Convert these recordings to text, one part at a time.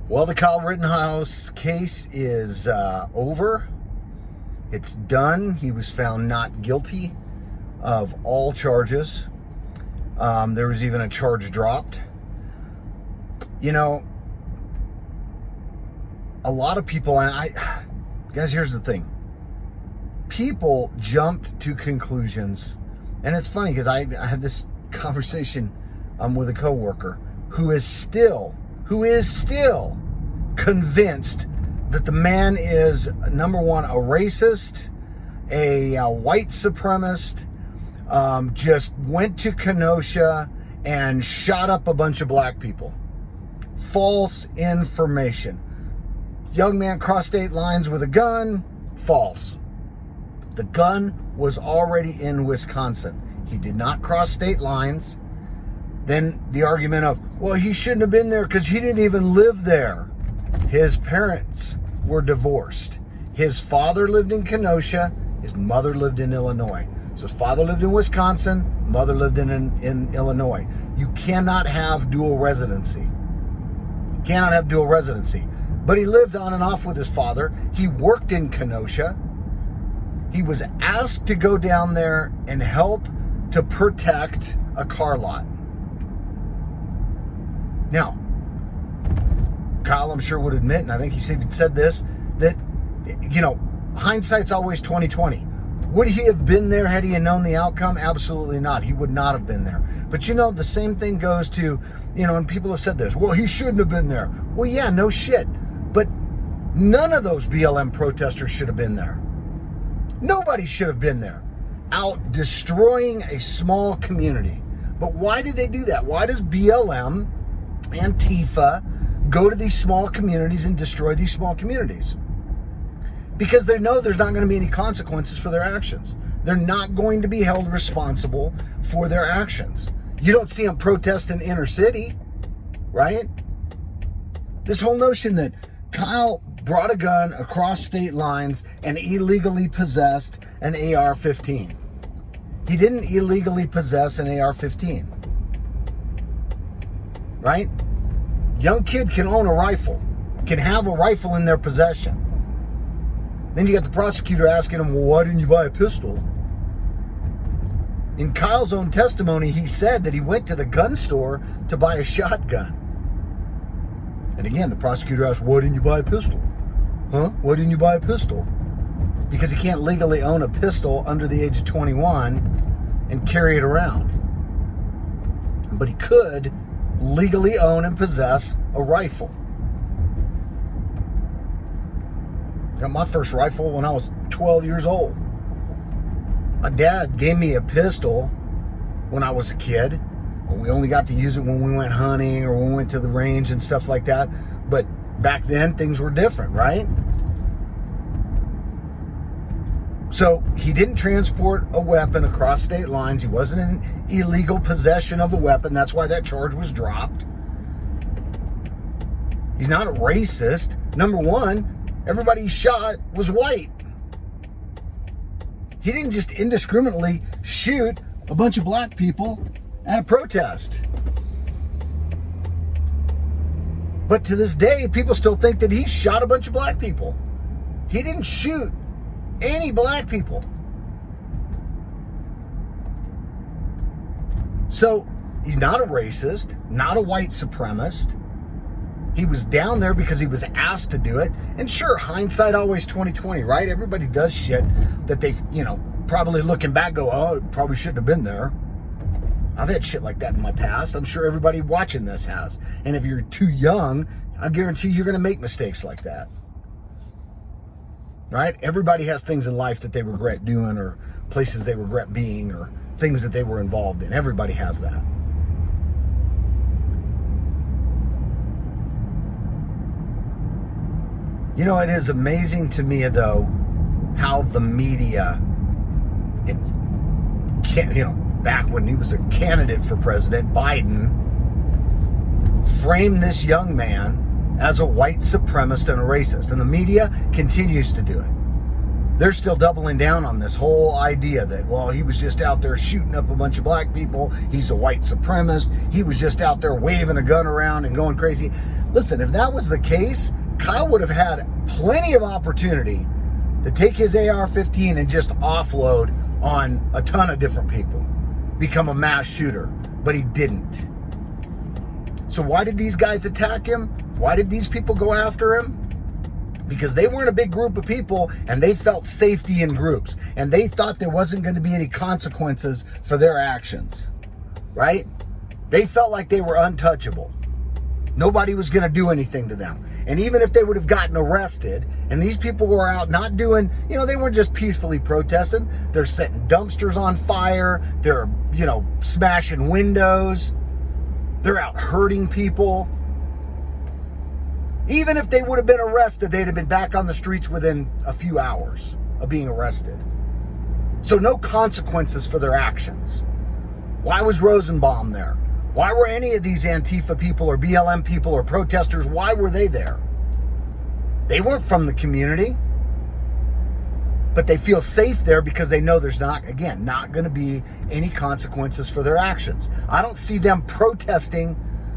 Well, the Kyle Rittenhouse case is over. It's done. He was found not guilty of all charges. There was even a charge dropped. You know, a lot of people, and guys, here's the thing. People jumped to conclusions, and it's funny because I had this conversation with a coworker who is still convinced that the man is, number one, a racist, a white supremacist, just went to Kenosha and shot up a bunch of black people. False information. Young man crossed state lines with a gun. False. The gun was already in Wisconsin. He did not cross state lines. Then the argument of, well, he shouldn't have been there because he didn't even live there. His parents were divorced. His father lived in Kenosha. His mother lived in Illinois. So his father lived in Wisconsin. Mother lived in Illinois. You cannot have dual residency. Cannot have dual residency. But he lived on and off with his father. He worked in Kenosha. He was asked to go down there and help to protect a car lot. Now, Kyle, I'm sure, would admit, and I think he's even said this, that, you know, hindsight's always 20/20. Would he have been there had he known the outcome? Absolutely not. He would not have been there. But, you know, the same thing goes to, you know, and people have said this, well, he shouldn't have been there. Well, yeah, no shit. But none of those BLM protesters should have been there. Nobody should have been there. Out destroying a small community. But why do they do that? Why does BLM, Antifa, go to these small communities and destroy these small communities? Because they know there's not going to be any consequences for their actions. They're not going to be held responsible for their actions. You don't see them protest in inner city, right? This whole notion that Kyle brought a gun across state lines and illegally possessed an AR-15. He didn't illegally possess an AR-15. Right? Young kid can own a rifle, can have a rifle in their possession. Then you got the prosecutor asking him, well, why didn't you buy a pistol? In Kyle's own testimony, he said that he went to the gun store to buy a shotgun. And again, the prosecutor asked, why didn't you buy a pistol? Huh? Why didn't you buy a pistol? Because he can't legally own a pistol under the age of 21 and carry it around. But he could legally own and possess a rifle. Got my first rifle when I was 12 years old. My dad gave me a pistol when I was a kid. And we only got to use it when we went hunting or when we went to the range and stuff like that. But back then, things were different, right? So he didn't transport a weapon across state lines. He wasn't in illegal possession of a weapon. That's why that charge was dropped. He's not a racist. Number one, everybody he shot was white. He didn't just indiscriminately shoot a bunch of black people at a protest. But to this day, people still think that he shot a bunch of black people. He didn't shoot any black people. So he's not a racist, not a white supremacist. He was down there because he was asked to do it. And sure, hindsight always 20/20, right? Everybody does shit that they, you know, probably looking back go, oh, probably shouldn't have been there. I've had shit like that in my past. I'm sure everybody watching this has. And if you're too young, I guarantee you're going to make mistakes like that. Right? Everybody has things in life that they regret doing or places they regret being or things that they were involved in. Everybody has that. You know, it is amazing to me, though, how the media, back when he was a candidate for president, Biden, framed this young man as a white supremacist and a racist. And the media continues to do it. They're still doubling down on this whole idea that, well, he was just out there shooting up a bunch of black people. He's a white supremacist. He was just out there waving a gun around and going crazy. Listen, if that was the case, Kyle would have had plenty of opportunity to take his AR-15 and just offload on a ton of different people, become a mass shooter, but he didn't. So why did these guys attack him? Why did these people go after him? Because they weren't a big group of people and they felt safety in groups and they thought there wasn't going to be any consequences for their actions, right? They felt like they were untouchable. Nobody was going to do anything to them. And even if they would have gotten arrested and these people were out not doing, they weren't just peacefully protesting. They're setting dumpsters on fire. They're, smashing windows. They're out hurting people. Even if they would have been arrested, they'd have been back on the streets within a few hours of being arrested. So no consequences for their actions. Why was Rosenbaum there? Why were any of these Antifa people or BLM people or protesters, why were they there? They weren't from the community. But they feel safe there because they know there's not going to be any consequences for their actions. I don't see them protesting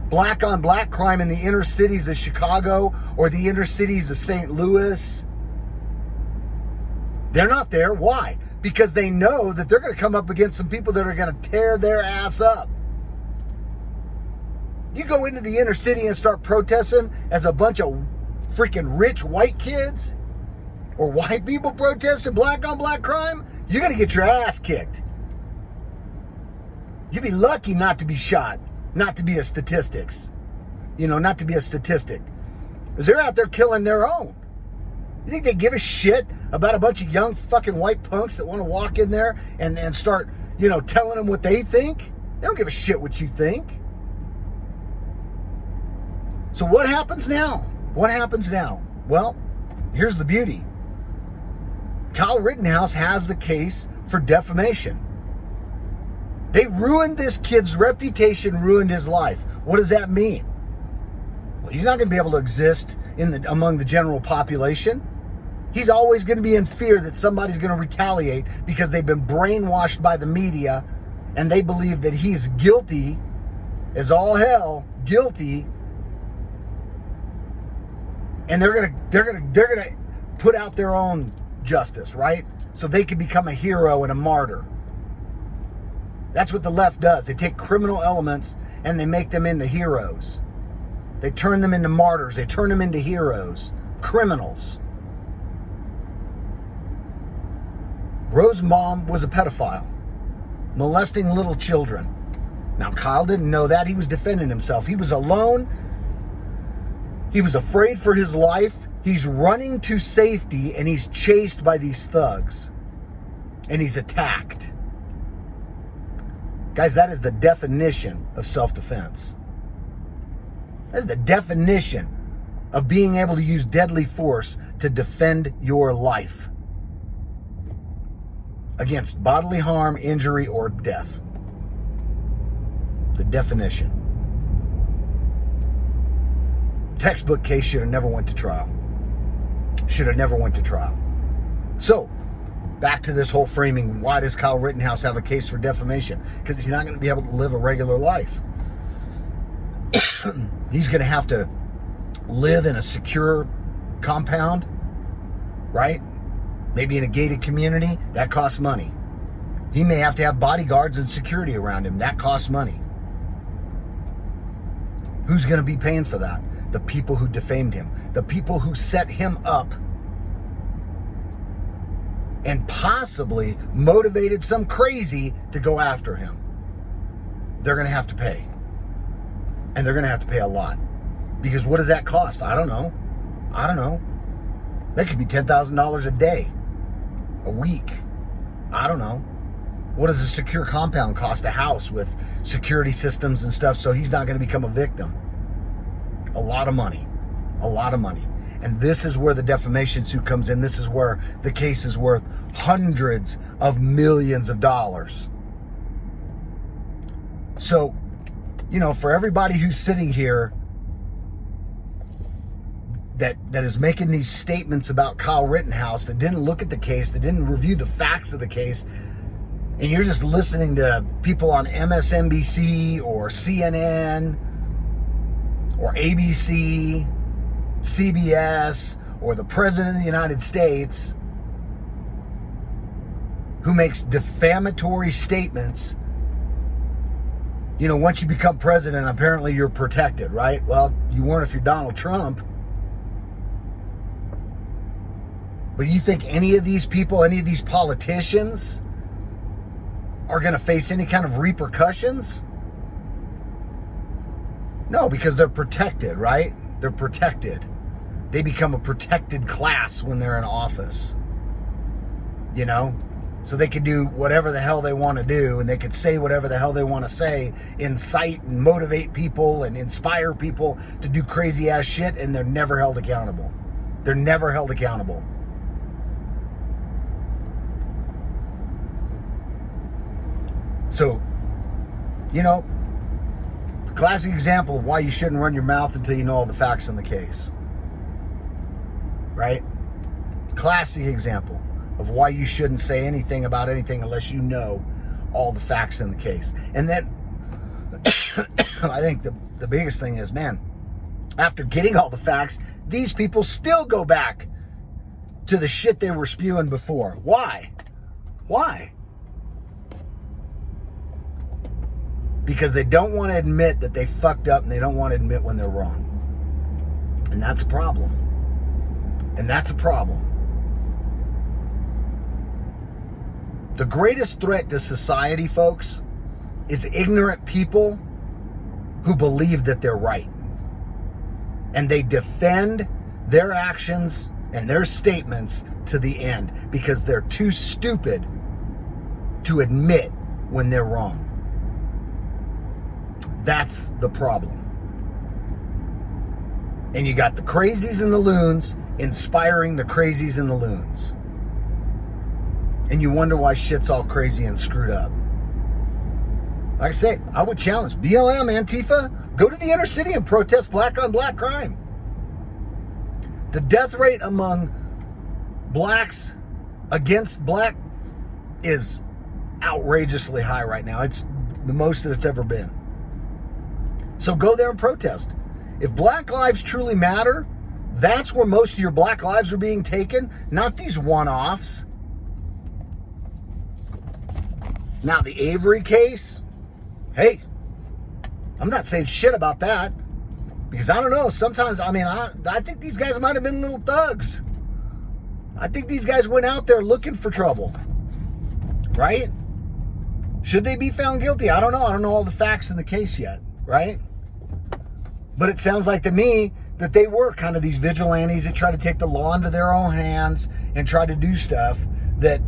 black on black crime in the inner cities of Chicago or the inner cities of St. Louis. They're not there. Why? Because they know that they're going to come up against some people that are going to tear their ass up. You go into the inner city and start protesting as a bunch of freaking rich white kids or white people protesting black on black crime, you're going to get your ass kicked. You'd be lucky not to be shot. Not to be a statistics. Not to be a statistic. Because they're out there killing their own. You think they give a shit about a bunch of young fucking white punks that want to walk in there and start, telling them what they think? They don't give a shit what you think. So what happens now? What happens now? Well, here's the beauty. Kyle Rittenhouse has the case for defamation. They ruined this kid's reputation, ruined his life. What does that mean? Well, he's not going to be able to exist among the general population. He's always going to be in fear that somebody's going to retaliate because they've been brainwashed by the media and they believe that he's guilty as all hell, guilty. And they're going to put out their own justice, right? So they can become a hero and a martyr. That's what the left does. They take criminal elements and they make them into heroes. They turn them into martyrs. They turn them into heroes. Criminals. Rosenbaum was a pedophile, molesting little children. Now, Kyle didn't know that. He was defending himself. He was alone. He was afraid for his life. He's running to safety and he's chased by these thugs. And he's attacked. Guys, that is the definition of self-defense. That is the definition of being able to use deadly force to defend your life against bodily harm, injury, or death. The definition. Textbook case should have never went to trial. Should have never went to trial. So, back to this whole framing. Why does Kyle Rittenhouse have a case for defamation? Because he's not going to be able to live a regular life. He's going to have to live in a secure compound, right? Maybe in a gated community. That costs money. He may have to have bodyguards and security around him. That costs money. Who's going to be paying for that? The people who defamed him. The people who set him up and possibly motivated some crazy to go after him. They're going to have to pay. And they're going to have to pay a lot. Because what does that cost? I don't know. That could be $10,000 a day. A week. I don't know. What does a secure compound cost? A house with security systems and stuff so he's not going to become a victim. A lot of money. A lot of money. And this is where the defamation suit comes in. This is where the case is worth hundreds of millions of dollars. So, for everybody who's sitting here, that is making these statements about Kyle Rittenhouse, that didn't look at the case, that didn't review the facts of the case, and you're just listening to people on MSNBC or CNN or ABC, CBS, or the President of the United States, who makes defamatory statements. Once you become president, apparently you're protected, right? Well, you weren't if you're Donald Trump. But you think any of these people, any of these politicians are going to face any kind of repercussions? No, because they're protected, right? They're protected. They become a protected class when they're in office. So they can do whatever the hell they want to do, and they can say whatever the hell they want to say, incite and motivate people and inspire people to do crazy ass shit, and they're never held accountable. They're never held accountable. So, classic example of why you shouldn't run your mouth until you know all the facts in the case. Right? Classic example of why you shouldn't say anything about anything unless you know all the facts in the case. And then I think the biggest thing is, man, after getting all the facts, these people still go back to the shit they were spewing before. Why? Because they don't want to admit that they fucked up, and they don't want to admit when they're wrong. And that's a problem. The greatest threat to society, folks, is ignorant people who believe that they're right. And they defend their actions and their statements to the end because they're too stupid to admit when they're wrong. That's the problem. And you got the crazies and the loons inspiring the crazies and the loons. And you wonder why shit's all crazy and screwed up. Like I say, I would challenge BLM, Antifa, go to the inner city and protest black on black crime. The death rate among blacks against blacks is outrageously high right now. It's the most that it's ever been. So go there and protest. If black lives truly matter, that's where most of your black lives are being taken, not these one-offs. Now, the Avery case, hey, I'm not saying shit about that because I don't know. Sometimes, I think these guys might have been little thugs. I think these guys went out there looking for trouble, right? Should they be found guilty? I don't know. I don't know all the facts in the case yet, right? But it sounds like to me that they were kind of these vigilantes that try to take the law into their own hands and try to do stuff that,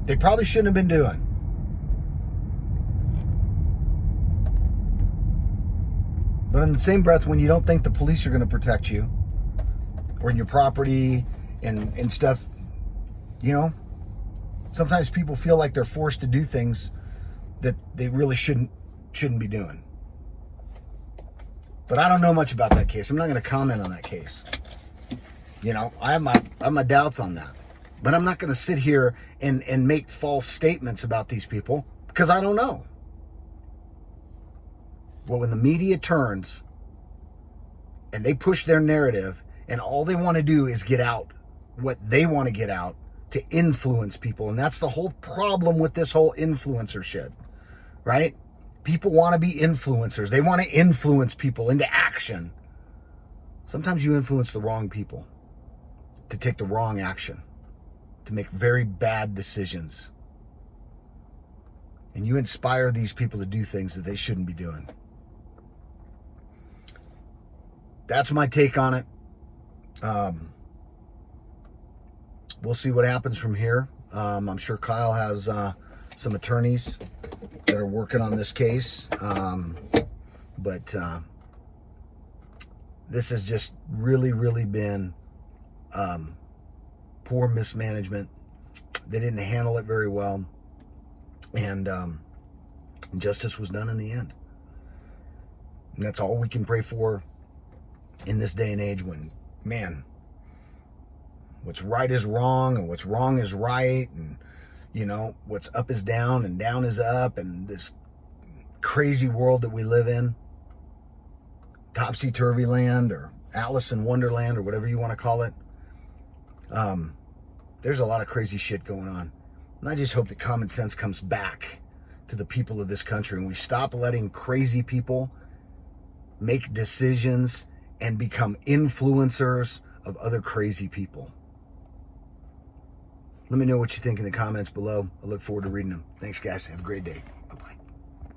they probably shouldn't have been doing. But in the same breath, when you don't think the police are going to protect you or in your property and stuff, sometimes people feel like they're forced to do things that they really shouldn't be doing. But I don't know much about that case. I'm not going to comment on that case. I have my doubts on that. But I'm not going to sit here and make false statements about these people because I don't know. Well, when the media turns and they push their narrative and all they want to do is get out what they want to get out to influence people. And that's the whole problem with this whole influencer shit, right? People want to be influencers. They want to influence people into action. Sometimes you influence the wrong people to take the wrong action, to make very bad decisions. And you inspire these people to do things that they shouldn't be doing. That's my take on it. We'll see what happens from here. I'm sure Kyle has some attorneys that are working on this case. But this has just really, really been poor mismanagement. They didn't handle it very well. And justice was done in the end. And that's all we can pray for in this day and age when, man, what's right is wrong and what's wrong is right, and what's up is down and down is up, and this crazy world that we live in, topsy-turvy land or Alice in Wonderland or whatever you want to call it. There's a lot of crazy shit going on. And I just hope that common sense comes back to the people of this country and we stop letting crazy people make decisions and become influencers of other crazy people. Let me know what you think in the comments below. I look forward to reading them. Thanks, guys. Have a great day. Bye-bye.